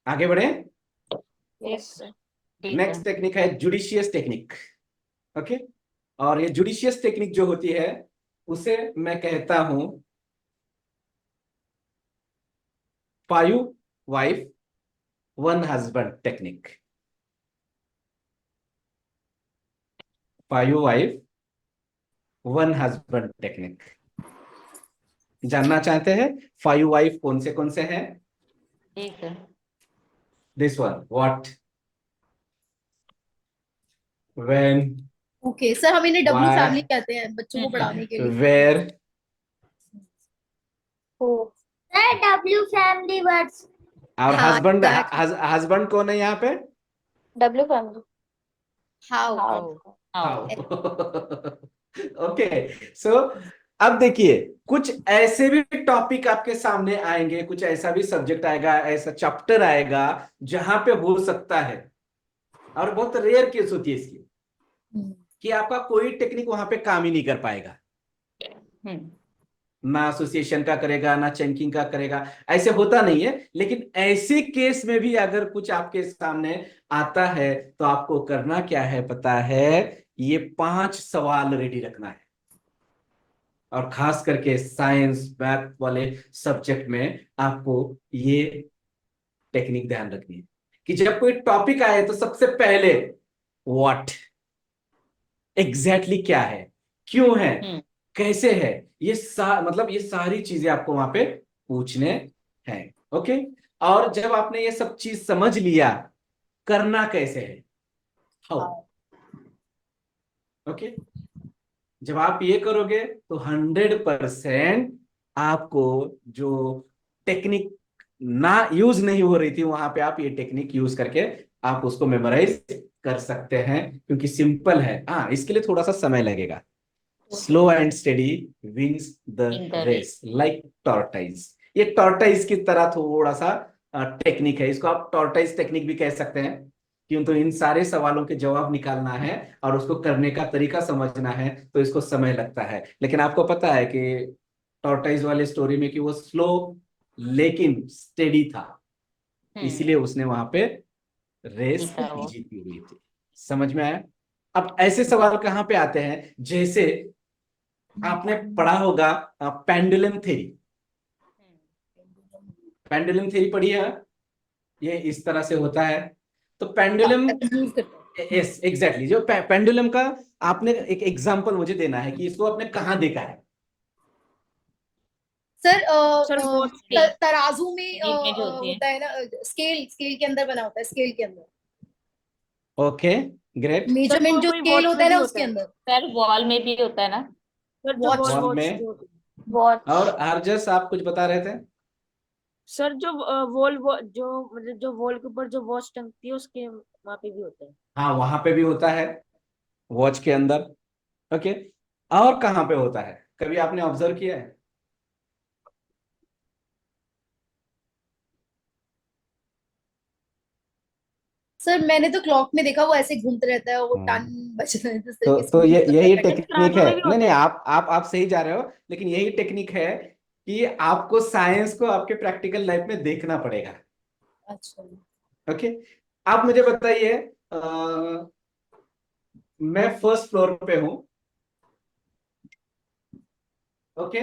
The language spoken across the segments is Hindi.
आगे बढ़े। Yes sir. ठीक है। नेक्स्ट टेक्निक है जुडिशियस टेक्निक। ओके। और ये जुडिशियस टेक्निक जो होती है उसे मैं कहता हूं 5 wife 1 husband technique. 5 wife 1 husband technique. जानना चाहते हैं 5 वाइफ कौन से हैं? ठीक है। This one what, when, okay sir, हम इन्हें डब्लू व्हाई, फैमिली कहते हैं बच्चों को पढ़ाने के लिए। Where. O W family words. और हाँ हस्बैंड, एग्जैक्टली। हस्बैंड कौन है यहाँ पे? W family. How how. How. Okay. So अब देखिए, कुछ ऐसे भी टॉपिक आपके सामने आएंगे, कुछ ऐसा भी सब्जेक्ट आएगा, ऐसा चैप्टर आएगा जहां पे हो सकता है, और बहुत रेयर केस होती है इसकी, कि आपका कोई टेक्निक वहां पे काम ही नहीं कर पाएगा। हम्म। ना एसोसिएशन का करेगा, ना चंकिंग का करेगा, ऐसे होता नहीं है। लेकिन ऐसे केस में भी अगर कुछ आपके सामने आता है तो आपको करना क्या है पता है? ये 5 सवाल रेडी रखना है। और खास करके साइंस मैथ वाले सब्जेक्ट में आपको ये टेक्निक ध्यान रखनी है कि जब कोई टॉपिक आए तो सबसे पहले व्हाट, एग्जैक्टली क्या है, क्यों है, हम्म। कैसे है, मतलब ये सारी चीजें आपको वहां पे पूछने हैं। ओके। और जब आपने ये सब चीज समझ लिया, करना कैसे है, हाउ। ओके। जब आप ये करोगे तो 100% आपको जो टेक्निक ना यूज नहीं हो रही थी वहां पे आप ये टेक्निक यूज करके आप उसको मेमोराइज कर सकते हैं, क्योंकि सिंपल है। हाँ, इसके लिए थोड़ा सा समय लगेगा। Slow and steady wins the in the race. Race like tortoise. ये टॉर्टाइज की तरह थोड़ा सा टेक्निक है, इसको आप टॉर्टाइज टेक्निक भी कह सकते हैं। क्यों? तो इन सारे सवालों के जवाब निकालना है और उसको करने का तरीका समझना है, तो इसको समय लगता है। लेकिन आपको पता है कि टॉर्टाइज वाले स्टोरी में कि वो स्लो लेकिन स्टेडी था, इसीलिए उसने वहां पे रेस जीता वो। जीती हुई थी। समझ में आया? अब ऐसे सवाल कहाँ पे आते हैं, जैसे आपने पढ़ा होगा पेंडुलम थ्योरी। पेंडुलम थ्योरी पढ़ी है? ये इस तरह से होता है। तो पेंडुलम, यूज करते हैं। यस एग्जैक्टली, जो पेंडुलम का आपने एक एग्जांपल मुझे देना है कि इसको आपने कहाँ देखा है। सर सर वो तराजू में शरीर में जो होती है। होता है ना, स्केल, स्केल के अंदर बना होता है, स्केल के अंदर ओके, ग्रेट। मेजरमेंट जो कोई स्केल वॉच होता में है भी ना होता उसके है। अंदर। सर वॉल में भी होता है ना। सर जो वॉच। वॉल वॉल वॉच में। जो होती है। वॉच। और हरजस आप कुछ बता रहे थे? सर जो जो मतलब जो वॉल के ऊपर जो वॉच टंगती है उसके वहां पे भी होता है। हाँ, वहां पे भी होता है, वॉच के अंदर। ओके। और कहाँ पे होता है, कभी आपने ऑब्जर्व किया है? सर मैंने तो क्लॉक में देखा, वो ऐसे घूमते रहता है, वो टन हम्म। बज रहा है इस तो तरीके से तो move ये करता है यही pendulum। टेक्निक तराजू है। में भी नहीं होता नहीं, है। आप सही जा रहे हो, लेकिन यही टेक्निक है कि आपको साइंस को आपके प्रैक्टिकल लाइफ में देखना पड़ेगा। अच्छा। ओके। आप मुझे बताइए, मैं फर्स्ट फ्लोर पे हूं, ओके,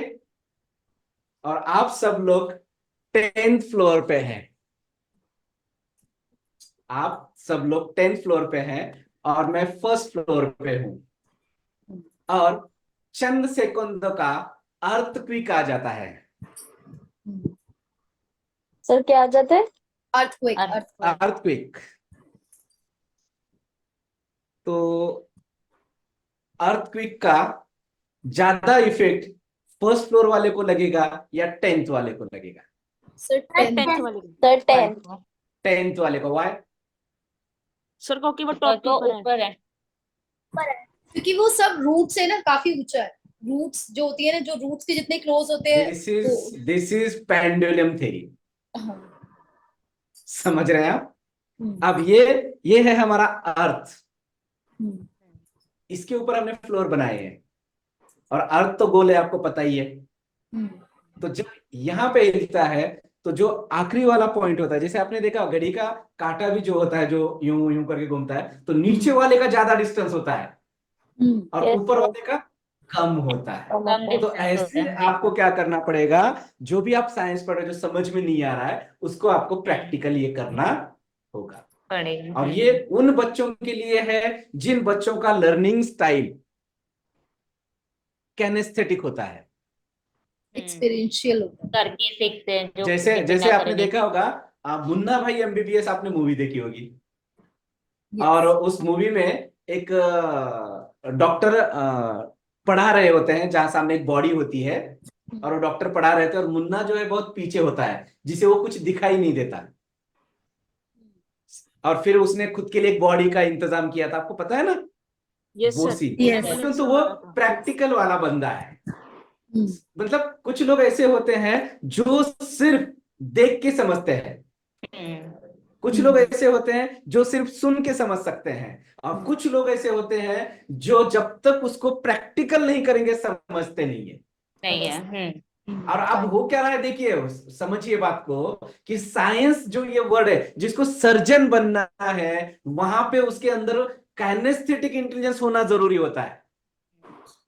और आप सब लोग 10th फ्लोर पे हैं। आप सब लोग 10th फ्लोर पे हैं और मैं फर्स्ट फ्लोर पे हूं, और चंद सेकंडों का अर्थक्वेक आ जाता है। सर क्या आ जाता है? अर्थक्वेक, अर्थ। अर्थक्वेक। अर्थक्वेक। तो अर्थक्वेक का ज्यादा इफेक्ट फर्स्ट फ्लोर वाले को लगेगा या 10th वाले को लगेगा? Sir sir 10। 10th वाले की। सर 10। 10th वाले को। वाई? सर क्योंकि वो ऊपर टॉप के तो ऊपर है। ऊपर है। क्योंकि वो सब रूट से ना काफी ऊंचा है। रूट्स जो होती है ना, जो रूट्स के जितने क्लोज होते हैं दिस वो। Is this is pendulum theory. हाँ। समझ रहे हैं आप? हम्म, अब ये है हमारा अर्थ। हम्म, इसके ऊपर हमने फ्लोर बनाए हैं, और अर्थ तो गोल है, आपको पता ही है। हम्म। तो जब यहां पे हिलता है तो जो आखिरी वाला पॉइंट होता है, जैसे आपने देखा घड़ी का कांटा भी जो होता है जो यूं यूं करके घूमता है, तो नीचे वाले का ज्यादा डिस्टेंस होता है और Yes, ऊपर yes. वाले का कम होता है। कम तो डिस्टेंस होता ऐसे है। आपको क्या करना पड़ेगा, जो भी आप साइंस पढ़ रहे हो जो समझ में नहीं आ रहा है उसको आपको प्रैक्टिकल ये करना होगा। पड़ेगा। और ये उन बच्चों के लिए है जिन बच्चों का लर्निंग स्टाइल कैनेस्थेटिक होता है। एक्सपीरियंशियल होता है। करके सीखते हैं जो जैसे किसी जैसे बिना आपने करे नहीं। देखा होगा मुन्ना भाई एमबीबीएस, आपने मूवी देखी होगी। और Yes. उस मूवी में एक डॉक्टर पढ़ा रहे होते हैं जहां सामने एक बॉडी होती है, और वो डॉक्टर पढ़ा रहे थे और मुन्ना जो है बहुत पीछे होता है जिसे वो कुछ दिखाई नहीं देता। और फिर उसने खुद के लिए एक बॉडी का इंतजाम किया था, आपको पता है ना यस वो सर, सीन। Yes. मतलब तो वो प्रैक्टिकल वाला बंदा है। हम्म, मतलब कुछ लोग ऐसे होते हैं जो सिर्फ देख के समझते हैं, कुछ लोग ऐसे होते हैं जो सिर्फ सुन के समझ सकते हैं, और कुछ लोग ऐसे होते हैं जो जब तक उसको प्रैक्टिकल नहीं करेंगे समझते नहीं है। नहीं है। और अब हो क्या रहा है देखिए, समझिए बात को, कि साइंस जो ये वर्ड है जिसको सर्जन बनना है, वहां पे उसके अंदर काइनेस्थेटिक इंटेलिजेंस होना जरूरी होता है।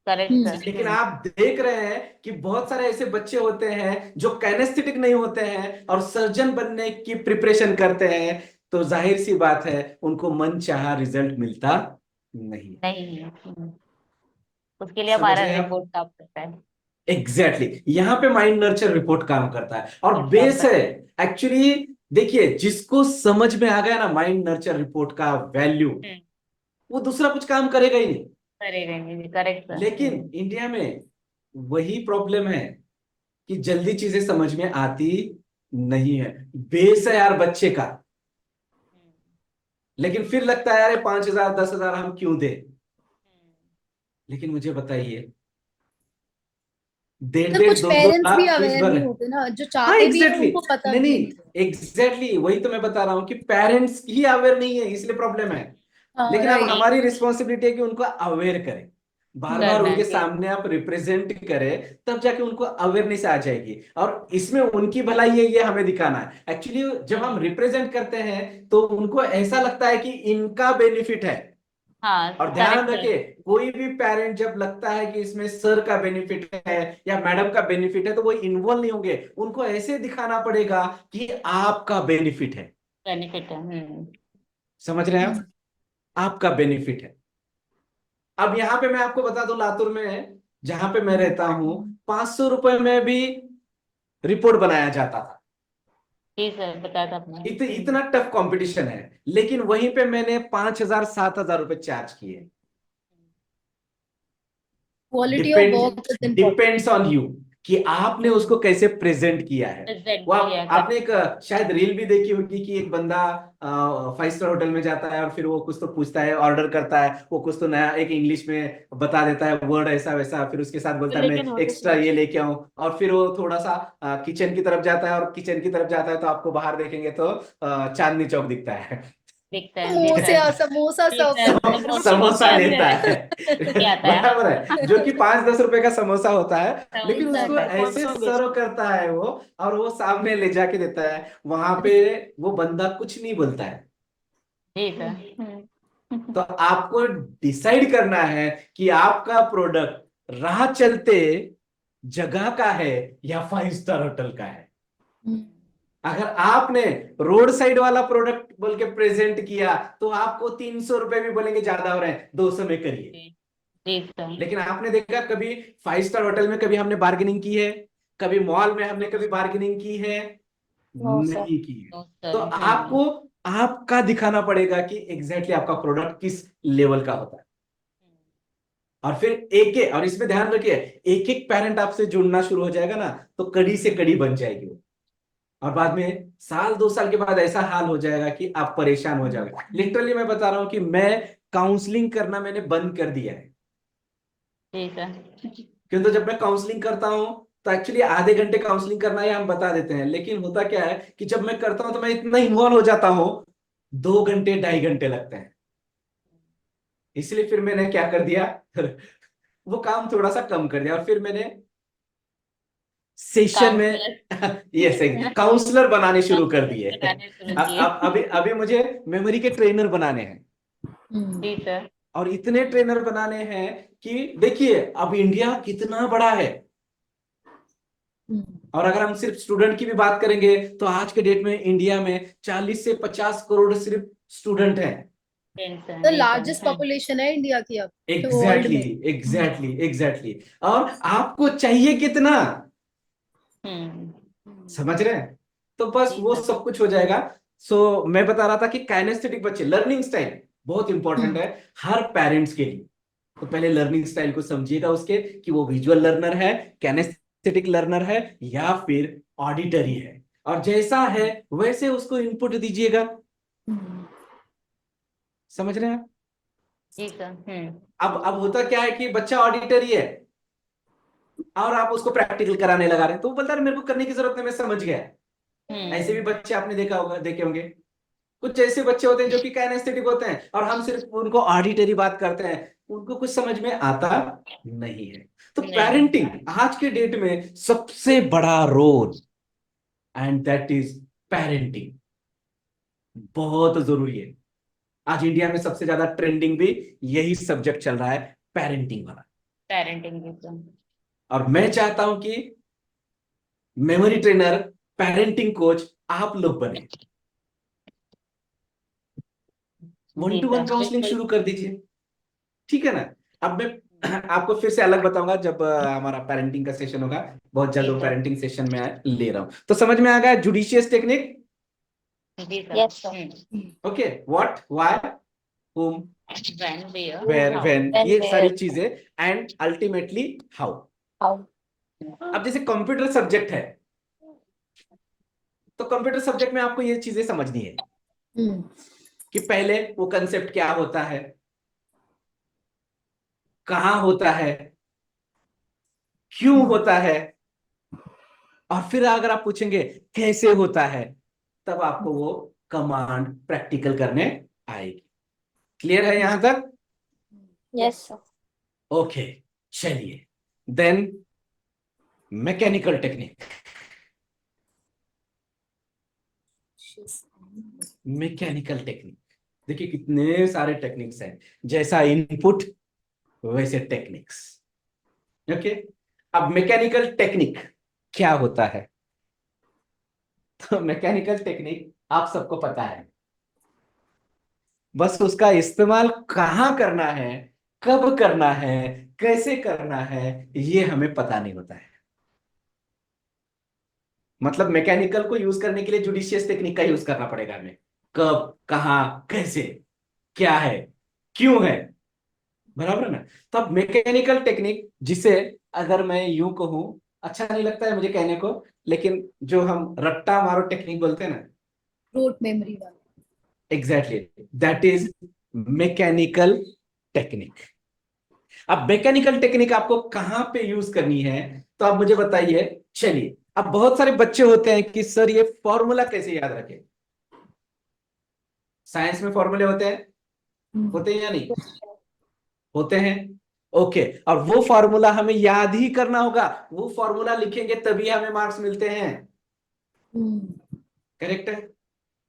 Correct sir. लेकिन आप देख रहे हैं कि बहुत सारे ऐसे बच्चे होते हैं जो काइनेस्थेटिक नहीं होते हैं और सर्जन बनने की प्रिपरेशन करते हैं, तो जाहिर सी बात है उनको मन चाहा रिजल्ट मिलता नहीं। नहीं है। उसके लिए समझ हमारा रहे हैं आप? रिपोर्ट काम करता है। एग्जैक्टली यहाँ पे माइंड नर्चर रिपोर्ट काम करता है और रिपोर्ट काम बेस है। करता है। एक्चुअली देखिए, जिसको समझ में आ गया ना माइंड नर्चर रिपोर्ट का वैल्यू, वो दूसरा कुछ काम करेगा ही नहीं। करेगा नहीं, करेक्ट सर। लेकिन इंडिया में वही प्रॉब्लम है कि जल्दी चीजें समझ में आती नहीं है। बेस है यार बच्चे का, लेकिन फिर लगता है यार 5,000 10,000 हम क्यों दें। लेकिन मुझे बताइए, डेढ़ तो डेढ़ कुछ दो दो पेरेंट्स भी लाख फीस अवेयर भर नहीं है। होते ना, जो हाँ चाहते भी है एग्जैक्टली उनको पता नहीं भी नहीं, नहीं है। एग्जैक्टली वही तो मैं बता रहा हूँ कि पेरेंट्स ही अवेयर नहीं है, इसलिए प्रॉब्लम है। हाँ, लेकिन अब राइट। हमारी रिस्पॉन्सिबिलिटी है कि उनको अवेयर करें, बार बार करना उनके है। सामने आप रिप्रेजेंट करें, तब जाके उनको अवेयरनेस आ जाएगी। और इसमें उनकी भलाई है ये हमें दिखाना है। एक्चुअली जब हम रिप्रेजेंट करते हैं तो उनको ऐसा लगता है कि इनका बेनिफिट है। हाँ और ध्यान करेक्ट सर। रखिए, कोई भी पेरेंट जब लगता है कि इसमें सर का बेनिफिट है या मैडम का बेनिफिट है, तो वो इन्वॉल्व नहीं होंगे। उनको ऐसे दिखाना पड़ेगा कि आपका बेनिफिट है। बेनिफिट है। समझ रहे हैं आप? आपका बेनिफिट है। अब यहां पे मैं आपको बता दूं, लातूर में जहां पे मैं रहता हूं, 500 रुपए में भी रिपोर्ट बनाया जाता था। जी सर, बताया था आपने। इतना टफ कंपटीशन है, लेकिन वहीं पे मैंने 5,000 7,000 रुपए चार्ज किए। Quality of depend work is important. Depends on you कि आपने उसको कैसे प्रेजेंट किया है। प्रेजेंट वो किया आपने एक शायद रील भी देखी होगी कि एक बंदा 5 स्टार होटल में जाता है और फिर वो कुछ तो पूछता है, ऑर्डर करता है, वो कुछ तो नया एक इंग्लिश में बता देता है वर्ड ऐसा वैसा, फिर उसके साथ बोलता है लेकिन मैं होते एक्स्ट्रा सर। ये लेके आऊं, और फिर वो थोड़ा सा किचन की तरफ जाता है, और किचन की तरफ जाता है तो आपको बाहर देखेंगे तो चांदनी चौक दिखता है। दिखता है। जी समोसे सर। और समोसा जी सर्व सर, करते हैं। समोसा समोसा लेता है। है। क्या आता है? बराबर है, जो कि 5-10 रुपए का समोसा होता है, लेकिन समोसा उसको आता है। ऐसे 500 सर्व करता है वो, और वो सामने ले जाके देता है। वहां पे वो बंदा कुछ नहीं बोलता है। जी सर। तो आपको डिसाइड करना है कि आपका प्रोडक्ट राह चलते जगह का है या 5 स्टार होटल का है। अगर आपने रोड साइड वाला प्रोडक्ट बोल के प्रेजेंट किया तो आपको 300 रुपए भी बोलेंगे ज्यादा हो रहे हैं, 200 में करिए। जी सर। लेकिन आपने देखा कभी 5 स्टार होटल में कभी हमने बार्गेनिंग की है? कभी मॉल में हमने कभी बार्गेनिंग की है? No sir. नहीं की है। नो तो सर। आपको आपका दिखाना पड़ेगा कि एग्जैक्टली आपका प्रोडक्ट किस लेवल का होता है। और फिर एक एक, और इसमें ध्यान रखिए, एक एक पेरेंट आपसे जुड़ना शुरू हो जाएगा ना, तो कड़ी से कड़ी बन जाएगी वो। और बाद में साल 2 साल के बाद ऐसा हाल हो जाएगा कि आप परेशान हो जाओगे। लिटरली मैं बता रहा हूं कि मैं काउंसलिंग करना मैंने बंद कर दिया है। जी सर। क्योंकि जब मैं काउंसलिंग करता हूं तो एक्चुअली आधे घंटे काउंसलिंग करना है हम बता देते हैं, लेकिन होता क्या है कि जब मैं करता हूं तो मैं इतना इन्वॉल्व हो जाता हूं, 2 घंटे 2.5 घंटे लगते हैं। इसलिए फिर मैंने क्या कर दिया वो काम थोड़ा सा कम कर दिया, और फिर मैंने सेशन में यस काउंसलर बनाने शुरू कर दिए। बनाने शुरू अब किए। अभी अभी मुझे मेमोरी के ट्रेनर बनाने हैं, जी सर। और इतने ट्रेनर बनाने हैं कि देखिए अब इंडिया कितना बड़ा है। और अगर हम सिर्फ स्टूडेंट की भी बात करेंगे तो आज के डेट में इंडिया में 40 से 50 करोड़ सिर्फ स्टूडेंट हैं। द लार्जेस्ट पॉपुलेशन है इंडिया की अब वर्ल्ड एग्जैक्टली में। Exactly exactly. और आपको चाहिए कितना, समझ रहे हैं? तो बस जी वो सर। सब कुछ हो जाएगा। सो मैं बता रहा था कि काइनेस्थेटिक बच्चे, लर्निंग स्टाइल बहुत इंपॉर्टेंट है हर पेरेंट्स के लिए। तो पहले लर्निंग स्टाइल को समझिएगा उसके, कि वो विजुअल लर्नर है, काइनेस्थेटिक लर्नर है, या फिर ऑडिटरी है, और जैसा है वैसे उसको इनपुट दीजिएगा। समझ रहे हैं आप? जी सर। अब होता क्या है कि बच्चा ऑडिटरी है और आप उसको प्रैक्टिकल कराने लगा रहे हैं, तो वो बोलता है मेरे को करने की जरूरत नहीं, मैं समझ गया। ऐसे भी बच्चे आपने देखा होगा, देखे होंगे। कुछ ऐसे बच्चे होते हैं जो कि काइनेस्थेटिक होते हैं और हम सिर्फ उनको ऑडिटरी बात करते हैं, उनको कुछ समझ में आता नहीं है। तो नहीं। पेरेंटिंग आज के डेट में सबसे बड़ा role, and that is parenting, बहुत जरूरी है। आज इंडिया में सबसे ज्यादा ट्रेंडिंग भी यही सब्जेक्ट चल रहा है, पेरेंटिंग वाला। पेरेंटिंग जी सर। और मैं चाहता हूं कि मेमोरी ट्रेनर, पेरेंटिंग कोच आप लोग बने। वन जी टू वन सर काउंसलिंग बिल्कुल। शुरू कर दीजिए, ठीक है ना? अब मैं आपको फिर से अलग बताऊंगा जब हमारा पेरेंटिंग का सेशन होगा, बहुत जल्द जी वो सर। पेरेंटिंग सेशन में ले रहा हूं। तो समझ में आ गया जुडिशियस टेक्निक? जी sir. Yes, sir. Okay, what, why, whom, when, where, where, how. when, When, ये सारी where, चीजें, एंड अल्टीमेटली हाउ। how. अब जैसे कंप्यूटर सब्जेक्ट है, तो कंप्यूटर सब्जेक्ट में आपको ये चीजें समझनी है कि पहले वो कंसेप्ट क्या होता है, कहां होता है, क्यों होता है, और फिर अगर आप पूछेंगे कैसे होता है, तब आपको वो कमांड प्रैक्टिकल करने आएगी। क्लियर है यहां तक? Yes, sir. ओके, चलिए then mechanical technique. Mechanical technique, देखिए कितने सारे टेक्निक्स हैं, जैसा इनपुट वैसे टेक्निक्स। ओके, अब मैकेनिकल टेक्निक क्या होता है? तो मैकेनिकल टेक्निक आप सबको पता है, बस उसका इस्तेमाल कहाँ करना है, कब करना है, कैसे करना है, ये हमें पता नहीं होता है। मतलब मैकेनिकल को यूज करने के लिए जुडिशियस टेक्निक का यूज करना पड़ेगा हमें, कब, कहाँ, कैसे, क्या है, क्यों है, बराबर है ना? तो अब मैकेनिकल टेक्निक, जिसे अगर मैं यूं कहूं, अच्छा नहीं लगता है मुझे कहने को, लेकिन जो हम रट्टा मारो टेक्निक बोलते हैं ना, रोट मेमोरी वाला। Exactly that is mechanical technique. अब मैकेनिकल टेक्निक आपको कहां पे यूज करनी है, तो आप मुझे बताइए। चलिए, अब बहुत सारे बच्चे होते हैं कि सर ये फॉर्मूला कैसे याद रखें? साइंस में फॉर्मूले होते हैं या नहीं होते हैं? ओके, और वो फॉर्मूला हमें याद ही करना होगा, वो फॉर्मूला लिखेंगे तभी हमें मार्क्स मिलते हैं, करेक्ट है?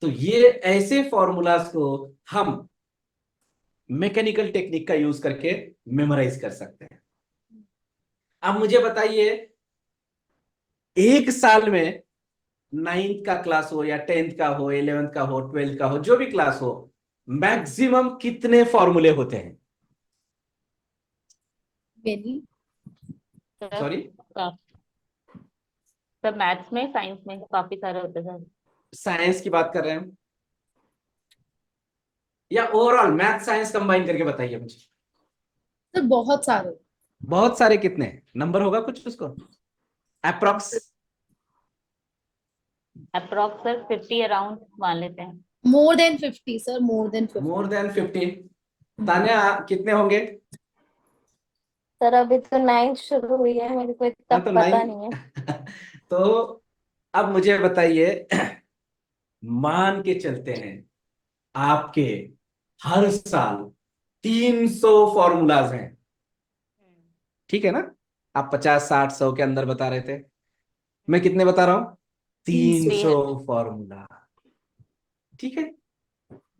तो ये ऐसे फॉर्मूलाज को हम मैकेनिकल टेक्निक का यूज करके मेमोराइज कर सकते हैं। अब मुझे बताइए, एक साल में 9th का क्लास हो या 10th का हो, 11th का हो, 12th का हो, जो भी क्लास हो, मैक्सिमम कितने फॉर्मूले होते हैं? मेनी। सर सॉरी, सब मैथ्स में, साइंस में काफी सारे होते हैं सर। साइंस की बात कर रहे हैं या ओवरऑल मैथ साइंस कंबाइन करके बताइए मुझे। तो बहुत सारे। बहुत सारे कितने नंबर होगा कुछ उसको अप्रॉक्स? अप्रोक्स सर 50 अराउंड मान लेते हैं। More than 50 sir, more than 50। More than 50। Tanya कितने होंगे? सर अभी तो 9th शुरू हुई है, मेरे को इतना हाँ तो पता 9। नहीं है। तो अब मुझे बताइए, मान के चलते हैं आपके हर साल 300 फॉर्मूलाज हैं, ठीक है ना? आप 50, 60, 100 के अंदर बता रहे थे। मैं कितने बता रहा हूं? 300। 300 फॉर्मूला। ठीक है।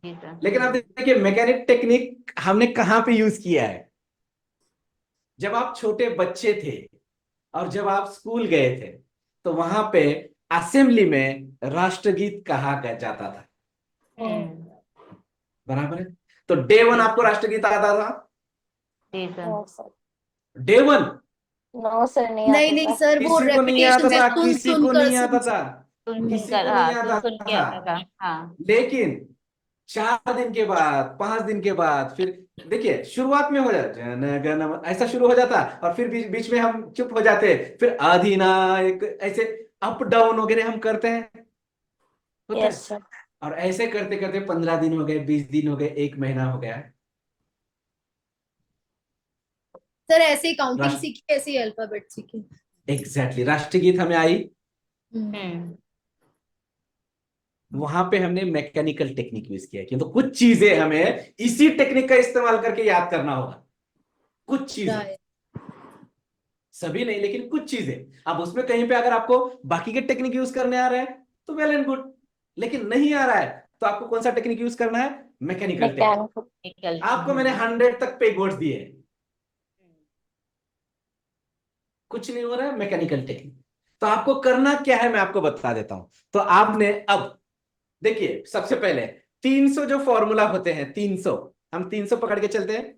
जी सर। लेकिन आप देखिए मैकेनिक टेक्निक हमने कहाँ पे यूज किया है? जब आप छोटे बच्चे थे और जब आप स्कूल गए थे तो वहां पे असेंबली में राष्ट्रगीत कहा जाता था। बराबर है। तो डे वन आपको राष्ट्रगीत आता था? जी sir. No sir. Day one no sir, नहीं नहीं आता नहीं था। सर, वो किसी को नहीं रेपिटेशन आता से था, सुन किसी सुन को कर नहीं आता था, सुन किसी कर, को हाँ, नहीं आता सुन के था। आता था। हाँ। लेकिन 4 दिन के बाद, 5 दिन के बाद फिर देखिए शुरुआत में हो जाता जन गण मन ऐसा शुरू हो जाता, और फिर बीच बीच में हम चुप हो जाते, फिर अधिनायक ऐसे अप डाउन वगैरह हम करते हैं, होता यस है। सर। और ऐसे करते करते 15 दिन हो गए, 20 दिन हो गए, 1 महीना हो गया। सर ऐसे ही काउंटिंग राष्ट्र सीखी, ऐसे ही अल्फाबेट सीखी। एग्जैक्टली राष्ट्रगीत हमें आई। हम्म। वहां पे हमने मैकेनिकल टेक्निक यूज किया, क्योंकि तो कुछ चीजें हमें इसी टेक्निक का इस्तेमाल करके याद करना होगा। कुछ चीजें, राइट। सभी नहीं लेकिन कुछ चीजें। अब उसमें कहीं पे अगर आपको बाकी के टेक्निक यूज करने आ रहे हैं तो वेल एंड गुड, लेकिन नहीं आ रहा है तो आपको कौन सा टेक्निक यूज करना है? Mechanical technique. मैकेनिकल। निकल। आपको मैंने 100 तक पे वर्ड्स दिए हैं, कुछ नहीं हो रहा है, मैकेनिकल टेक्निक। तो आपको करना क्या है मैं आपको बता देता हूं। तो आपने अब देखिए सबसे पहले 300 जो फॉर्मूला होते हैं, 300 हम 300 पकड़ के चलते हैं,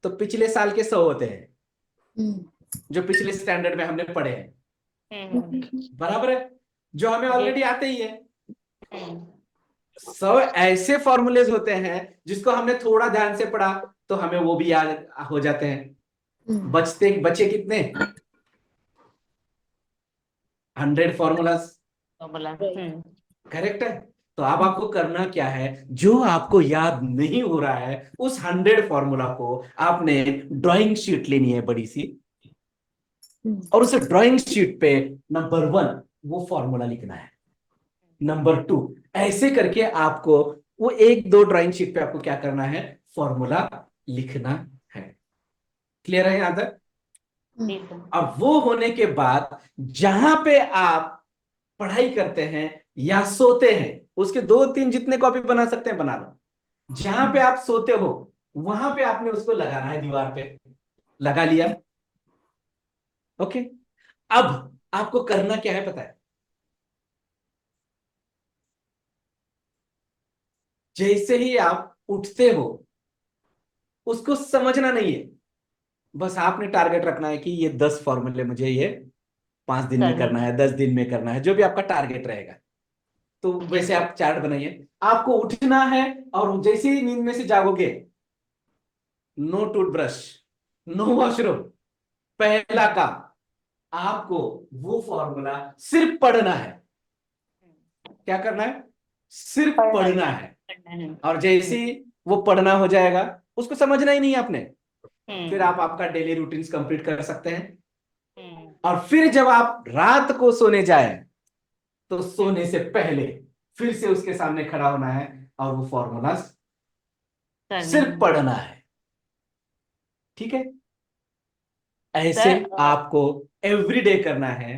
तो पिछले साल के 100 होते हैं जो पिछले स्टैंडर्ड में हमने पढ़े हैं। बराबर है, जो हमें ऑलरेडी आते ही है। 100 ऐसे फॉर्मूलेज होते हैं जिसको हमने थोड़ा ध्यान से पढ़ा तो हमें वो भी याद हो जाते हैं। बचे कितने? 100 फॉर्मूलाज। तो बोला। करेक्ट है। तो अब आपको करना क्या है, जो आपको याद नहीं हो रहा है उस 100 फॉर्मूला को आपने ड्राइंग शीट लेनी है बड़ी सी, और उस ड्राइंग शीट पे नंबर 1 वो फॉर्मूला लिखना है, नंबर 2 ऐसे करके आपको वो 1-2 ड्राइंग शीट पे आपको क्या करना है? फॉर्मूला लिखना है। क्लियर है यहां तक? जी सर। अब वो होने के बाद जहां पे आप पढ़ाई करते हैं या सोते हैं, उसके 2-3 जितने कॉपी बना सकते हैं बना लो। जहां पे आप सोते हो वहां पे आपने उसको लगाना है, दीवार पे लगा लिया। ओके। अब आपको करना क्या है पता है? जैसे ही आप उठते हो उसको समझना नहीं है, बस आपने टारगेट रखना है कि ये 10 फॉर्मूले मुझे ये 5 दिन में करने। करना है, 10 दिन में करना है, जो भी आपका टारगेट रहेगा। तो जी वैसे सर। आप चार्ट बनाइए। आपको उठना है और जैसे ही नींद में से जागोगे, नो टूथब्रश, नो वॉशरूम, पहला काम आपको वो फॉर्मूला सिर्फ पढ़ना है। क्या करना है? सिर्फ पढ़ना। पढ़ना है। करना है। और जैसे ही वो पढ़ना हो जाएगा, उसको समझना ही नहीं है आपने, फिर हम्म। आप आपका डेली रूटीन्स कंप्लीट कर सकते हैं। हम्म। और फिर जब आप रात को सोने जाए तो सोने से पहले फिर से उसके सामने खड़ा होना है और वो फॉर्मूला करने सिर्फ हैं। पढ़ना है। ठीक है। ऐसे सर आपको एवरीडे करना है।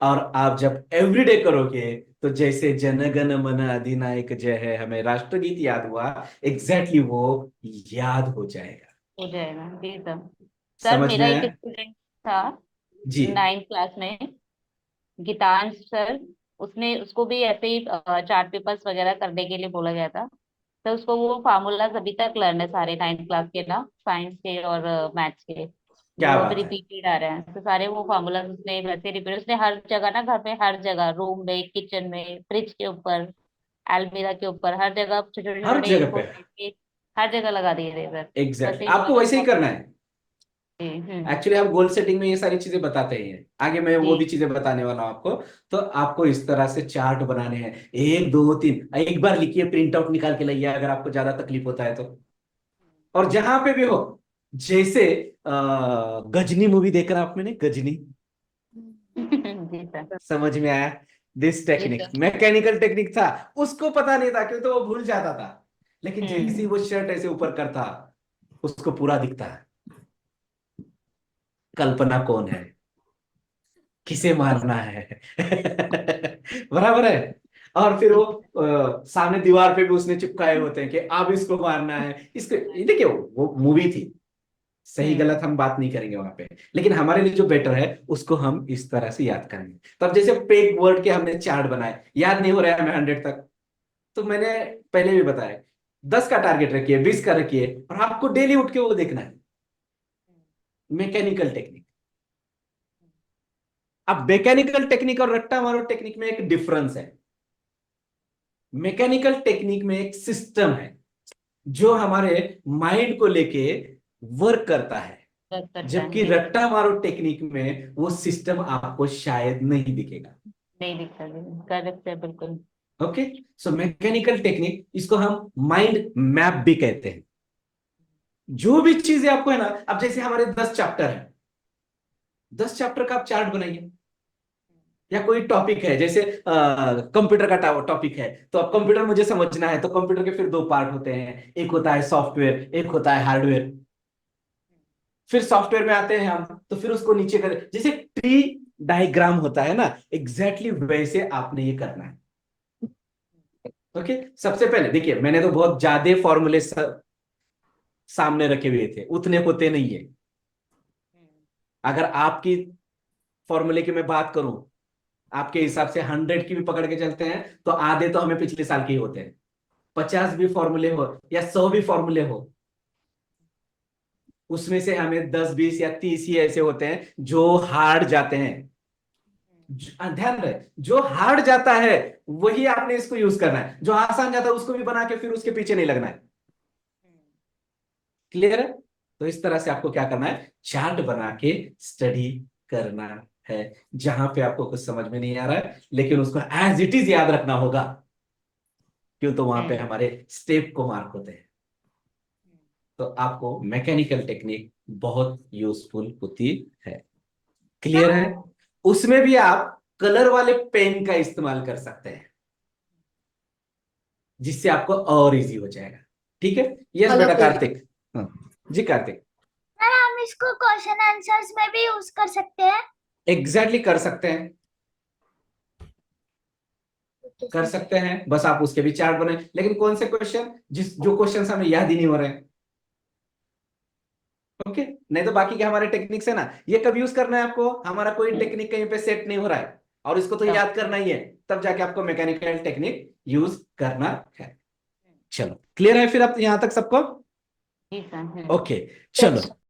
और आप जब एवरीडे करोगे तो जैसे जन गण मन अधिनायक जय है हमें राष्ट्रगीत याद हुआ, एग्जैक्टली वो याद हो जाएगा। हो जाएगा। जी सर। सर समझ में मेरा आया? एक स्टूडेंट था जी। 9th क्लास में, गीतांश सर। उसने उसको भी ऐसे ही चार्ट पेपर्स वगैरह करने के लिए बोला गया था। तो उसको वो फार्मूलाज अभी तक लर्न है सारे 9th क्लास के ना, साइंस के और मैथ्स के, क्या जो अभी बात है। रिपीटेड आ रहे हैं। तो सारे वो फार्मूलाज उसने वैसे रिपीट, उसने हर जगह ना, घर में हर जगह, रूम में, किचन में, फ्रिज के ऊपर, अलमीरा के ऊपर, हर जगह छोटे छोटे हर छोटे जगह इनको पे। के हर जगह लगा दिए थे सर। एग्जैक्टली वैसे ही बोला आपको था वैसे ही करना है। हम्म। एक्चुअली हम गोल सेटिंग में ये सारी चीजें बताते ही हैं, आगे मैं वो जी। भी चीजें बताने वाला हूं आपको। तो आपको इस तरह से चार्ट बनाने हैं, 1 2 3, एक बार लिखिए, प्रिंट आउट निकाल के लाइए अगर आपको ज्यादा तकलीफ होता है तो। और जहां पे भी हो, जैसे गजनी मूवी देखा आपने, गजनी? जी सर। समझ में आया? दिस जी टेक्निक सर। मैकेनिकल टेक्निक था, उसको पता नहीं था क्यों तो वो भूल जाता था। लेकिन जैसे ही हम्म। वो शर्ट ऐसे ऊपर करता उसको पूरा दिखता है। कल्पना कौन है? किसे मारना है। बराबर है। और फिर वो सामने दीवार पे भी उसने चिपकाए होते हैं कि अब इसको मारना है इसको। ये देखिए वो मूवी थी, सही गलत हम बात नहीं करेंगे वहां पे, लेकिन हमारे लिए जो बेटर है उसको हम इस तरह से याद करेंगे। तो अब जैसे पेग वर्ड के हमने चार्ट बनाए, याद नहीं हो रहा है हमें 100 तक, तो मैंने पहले भी बताया 10 का टारगेट रखिए, 20 का रखिए, और आपको डेली उठ के वो देखना है। Mechanical technique. अब मैकेनिकल टेक्निक और रट्टा मारो टेक्निक में एक डिफरेंस है। मैकेनिकल टेक्निक में एक सिस्टम है जो हमारे माइंड को लेके वर्क करता है, वर्क करता जबकि है, रट्टा मारो टेक्निक में वो सिस्टम आपको शायद नहीं दिखेगा। नहीं दिखता, करेक्ट है बिल्कुल। ओके, सो मैकेनिकल टेक्निक, इसको हम माइंड मैप भी कहते हैं। जो भी चीजें आपको है ना, अब जैसे हमारे 10 चैप्टर है, 10 चैप्टर का आप चार्ट बनाइए। या कोई टॉपिक है, जैसे कंप्यूटर का टॉपिक है, तो अब कंप्यूटर मुझे समझना है, तो कंप्यूटर के फिर दो पार्ट होते हैं, एक होता है सॉफ्टवेयर, एक होता है हार्डवेयर। फिर सॉफ्टवेयर में आते हैं हम, तो फिर उसको नीचे कर, जैसे ट्री डायग्राम होता है ना, एग्जैक्टली वैसे आपने ये करना है। ओके, सबसे पहले देखिए, मैंने तो बहुत ज्यादा फॉर्मूले सामने रखे हुए थे, उतने होते नहीं है। अगर आपकी फॉर्मूले की मैं बात करूं, आपके हिसाब से 100 की भी पकड़ के चलते हैं, तो आधे तो हमें पिछले साल के ही होते हैं। 50 भी फॉर्मूले हो या 100 भी फॉर्मूले हो, उसमें से हमें 10 20 या 30 ही ऐसे होते हैं जो हार्ड जाते हैं। ध्यान रहे, जो हार्ड जाता है वही आपने इसको यूज करना है, जो आसान जाता है उसको भी बना के फिर उसके पीछे नहीं लगना है। क्लियर है? तो इस तरह से आपको क्या करना है, चार्ट बना के स्टडी करना है। जहां पे आपको कुछ समझ में नहीं आ रहा है, लेकिन उसको एज इट इज याद रखना होगा, क्यों, तो वहां पे हमारे स्टेप को मार्क होते हैं। तो आपको मैकेनिकल टेक्निक बहुत यूजफुल होती है। क्लियर है? उसमें भी आप कलर वाले पेन का इस्तेमाल कर सकते हैं, जिससे आपको और इजी हो जाएगा। ठीक है? यस बेटा कलर कार्तिक। हाँ जी कार्तिक। सर हम इसको क्वेश्चन आंसर्स में भी यूज कर सकते हैं। एग्जैक्टली कर सकते हैं, कर सकते हैं, बस आप उसके भी चार्ट बनाए, लेकिन कौन से क्वेश्चन, जो क्वेश्चन हमें याद ही नहीं हो रहे हैं। ओके, नहीं तो बाकी के हमारे टेक्निक्स है ना, ये कब यूज करना है आपको, हमारा कोई टेक्निक कहीं पे सेट नहीं हो रहा है और इसको तो याद करना ही है, तब जाके आपको मैकेनिकल टेक्निक यूज करना है। चलो, क्लियर है फिर अब यहां तक सबको? जी सर। ओके, चलो।